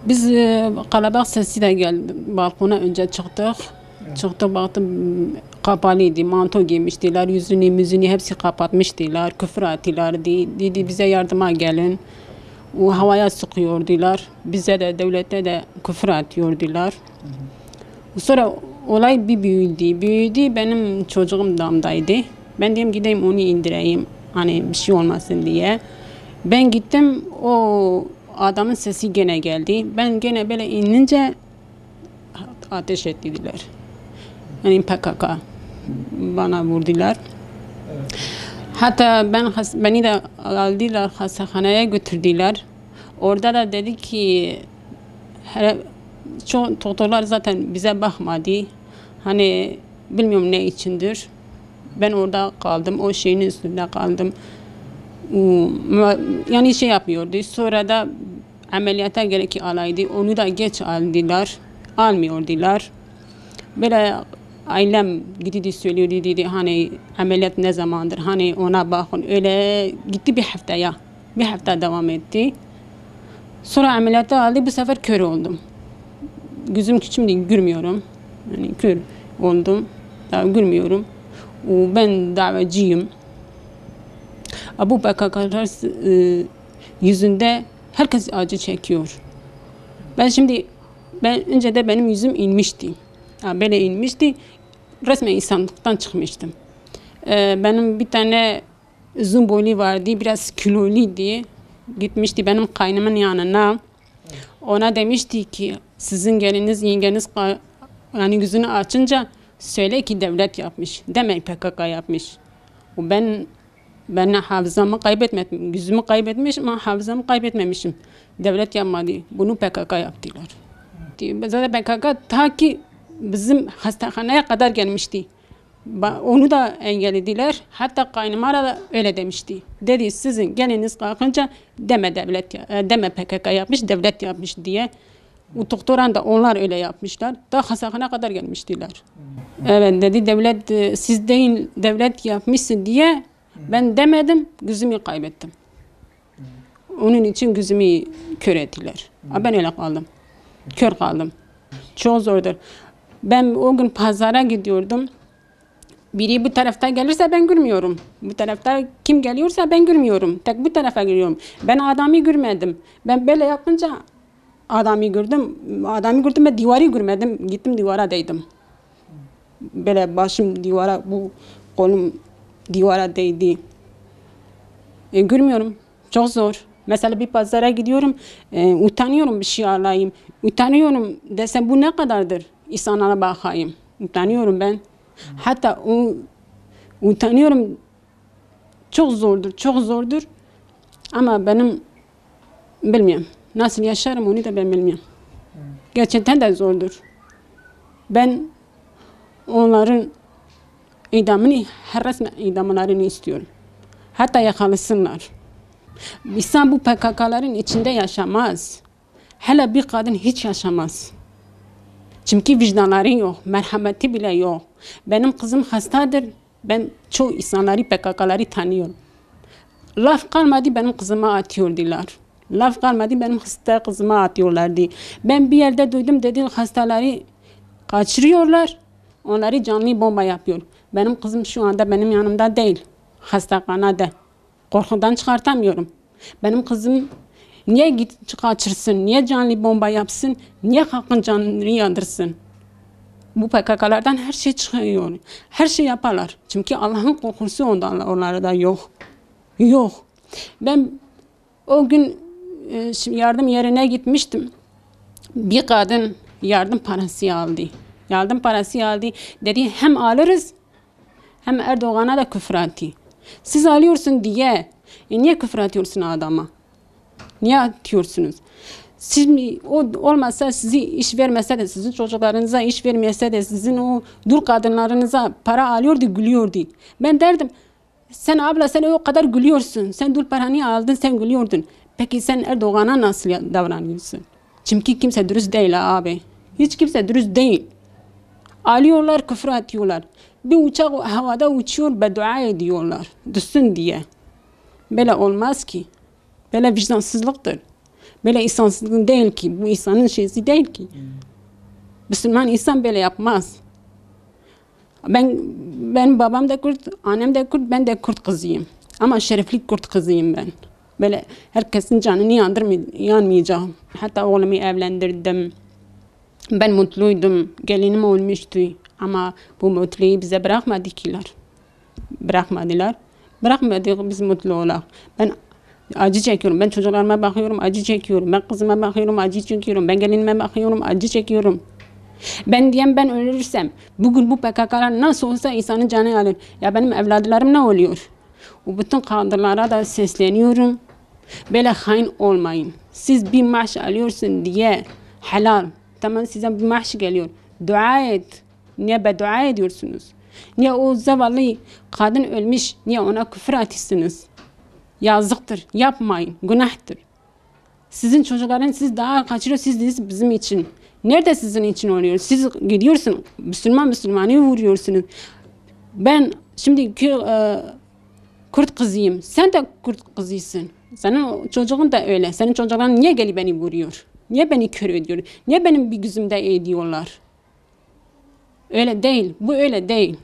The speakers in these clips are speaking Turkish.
Biz kalabalık sesiyle geldi. Balkona önce çıktık. Çıktık baktım kapalıydı. Manto giymiştiler. Yüzünü müzünü hepsi kapatmıştılar. Küfür ettiler. Dedi bize yardıma gelin. O havaya sıkıyordular. Bize de devlete de küfür atıyordular. Sonra olay bir büyüdü. Büyüdü. Benim çocuğum damdaydı. Ben dedim gideyim onu indireyim. Hani bir şey olmasın diye. Ben gittim. O adamın sesi gene geldi. Ben gene böyle inince ateş ettiler. Yani PKK bana vurdular. Hatta beni de aldılar hastaneye götürdüler. Orada da dedi ki çok doktorlar zaten bize bakmadı. Hani bilmiyorum ne içindir. Ben orada kaldım. O şeyin üstünde kaldım. Yani şey yapıyordu. Sonra da ameliyata gerek alaydı. Onu da geç aldılar. Almıyordular. Böyle ailem gitti söylüyordu dedi hani ameliyat ne zamandır hani ona bakın öyle gitti bir haftaya. Bir hafta devam etti. Sonra ameliyata aldı bu sefer kör oldum. Gözüm küçümdü görmüyorum. Yani kör oldum. Daha görmüyorum. Ben davacıyım. Bu PKK'lar yüzünde herkes acı çekiyor. Ben önce de benim yüzüm inmişti. Böyle inmişti. Resmen insanlıktan çıkmıştım. Benim bir tane uzun boylu vardı. Biraz kiloluydu. Gitmişti benim kaynımın yanına. Ona demişti ki sizin geliniz yengeniz yani yüzünü açınca söyle ki devlet yapmış. Demek PKK yapmış. Ben hafızamı kaybetmedim. Yüzümü kaybetmişim ama hafızamı kaybetmemişim. Devlet yapmadı. Bunu PKK yaptılar. Zaten PKK ta ki bizim hastaneye kadar gelmişti. Onu da engellediler. Hatta kaynıma da öyle demişti. Dedi sizin geliniz kalkınca deme PKK yapmış, devlet yapmış diye. O doktoran da onlar öyle yapmışlar. Daha hastaneye kadar gelmiştiler. Evet dedi siz değil devlet yapmışsın diye ben demedim, gözümü kaybettim. Onun için gözümü kör ettiler. Ben öyle kaldım. Kör kaldım. Çok zordur. Ben o gün pazara gidiyordum. Biri bu tarafta gelirse ben görmüyorum. Bu tarafta kim geliyorsa ben görmüyorum. Tek bu tarafa giriyorum. Ben adamı görmedim. Ben böyle yapınca adamı gördüm. Adamı gördüm ve divarı görmedim. Gittim divara değdim. Böyle başım divara, bu kolum divara değdi. Görmüyorum. Çok zor. Mesela bir pazara gidiyorum, utanıyorum bir şey alayım. Utanıyorum desem bu ne kadardır? İnsanlara bakayım. Utanıyorum ben. Hatta utanıyorum. Çok zordur, çok zordur. Ama benim bilmiyorum. Nasıl yaşarım onu da ben bilmiyorum. Gerçekten de zordur. Ben onların idamını, her resmen idamlarını istiyorum. Hatta yakalasınlar. İnsan bu PKK'ların içinde yaşamaz. Hele bir kadın hiç yaşamaz. Çünkü vicdanları yok, merhameti bile yok. Benim kızım hastadır. Ben çoğu insanları, PKK'ları tanıyorum. Laf kalmadı benim kızıma atıyordular. Laf kalmadı benim hasta kızıma atıyorlardı. Ben bir yerde duydum dedi hastaları kaçırıyorlar. Onları canlı bomba yapıyor. Benim kızım şu anda benim yanımda değil. Hastahanede. Korkudan çıkartamıyorum. Benim kızım niye kaçırsın, niye canlı bomba yapsın, niye halkın canını yandırsın? Bu PKK'lardan her şey çıkıyor. Her şey yaparlar. Çünkü Allah'ın korkusu onlarda yok. Yok. Ben o gün yardım yerine gitmiştim. Bir kadın yardım parası aldı. Yardım parası aldı. Dedi hem alırız hem Erdoğan'a da küfür etti. Siz alıyorsun diye niye küfür atıyorsun adama? Niye atıyorsunuz? Siz olmazsa sizi iş vermese de sizin çocuklarınıza iş vermese de sizin o dul kadınlarınıza para alıyordu gülüyordu. Ben derdim sen abla sen o kadar gülüyorsun. Sen dul paranı aldın sen gülüyordun. Peki sen Erdoğan'a nasıl davranıyorsun? Çünkü kimse dürüst değil abi. Hiç kimse dürüst değil. Alıyorlar küfür atıyorlar. Bir uçak havada uçuyor beddua ediyorlar. Düşsün diye. Böyle olmaz ki. Böyle vicdansızlıktır. Böyle insansızlık değil ki. Bu insanın şeysi değil ki. Müslüman insan böyle yapmaz. Benim babam da Kürt, annem de Kürt, ben de Kürt kızıyım. Ama şerefli Kürt kızıyım ben. Böyle herkesin canını yanmayacağım. Hatta oğlumu evlendirdim. Ben mutluydum. Gelinim olmuştu. Ama bu mutluluğu bize bırakmadılar. Bırakmadık biz mutlu olalım. Ben acı çekiyorum. Ben çocuklarıma bakıyorum, acı çekiyorum. Ben kızıma bakıyorum, acı çekiyorum. Ben gelinime bakıyorum, acı çekiyorum. Ben ölürsem bugün bu PKK'lar nasıl olsa insanın canı alır. Ya benim evladlarım ne oluyor? O bütün kadınlara da sesleniyorum. Böyle hain olmayın. Siz bir maaş alıyorsun diye helal. Tamam size bir maaş geliyor. Dua et. Niye beddua ediyorsunuz? Niye o zavallı kadın ölmüş? Niye ona küfür atıyorsunuz? Yazıktır. Yapmayın. Günahtır. Sizin çocukların siz daha kaçırıyor. Siz bizim için. Nerede sizin için oluyor? Siz gidiyorsunuz. Müslümanı vuruyorsunuz. Ben şimdi Kürt kızıyım. Sen de Kürt kızısın. Senin çocuğun da öyle. Senin çocukların niye gelip beni vuruyor? Niye beni kör ediyor? Niye benim bir gözümde ediyorlar? Öyle değil. Bu öyle değil.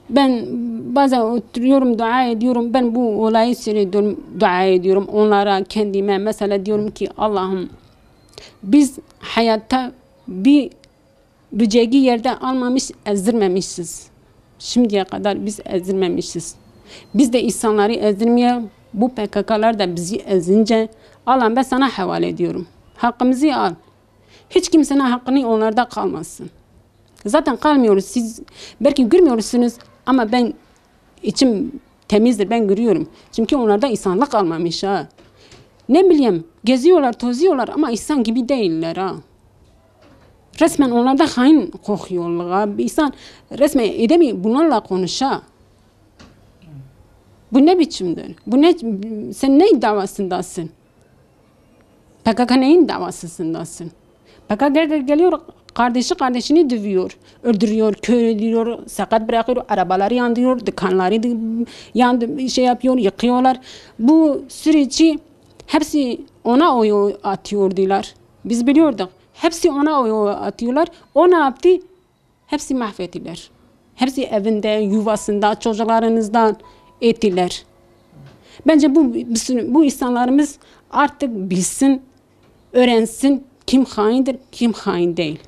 Ben bazen oturuyorum, dua ediyorum. Ben bu olayı seyrediyorum, dua ediyorum. Onlara, kendime mesela diyorum ki Allah'ım biz hayatta bir böceği yerde almamış, ezdirmemişiz. Şimdiye kadar biz ezdirmemişiz. Biz de insanları ezdirmeyelim. Bu PKK'lar da bizi ezince Allah'ım ben sana havale ediyorum. Hakkımızı al. Hiç kimsenin hakkını onlarda kalmasın. Zaten kalmıyoruz. Siz belki görmüyorsunuz ama ben içim temizdir. Ben görüyorum. Çünkü onlarda insanlık kalmamış ha. Ne bileyim geziyorlar, tozuyorlar ama insan gibi değiller ha. Resmen onlarda hain kokuyorlar ha. İnsan resmen edemiyor bunlarla konuşa. Bu ne biçimdir? Sen neyin davasındasın? PKK neyin davasındasın? PKK geliyor kardeşini dövüyor, öldürüyor, kör ediyor, sakat bırakıyor, arabaları yandırıyor, dükkanları yapıyor, yıkıyorlar. Bu süreci hepsi ona oy atıyordular. Biz biliyorduk. Hepsi ona oy atıyorlar. O ne yaptı? Hepsi mahvettiler. Hepsi evinde, yuvasında, çocuklarınızdan ettiler. Bence bu insanlarımız artık bilsin, öğrensin kim haindir, kim hain değil.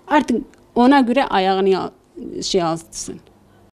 Artık ona göre ayağını alsın.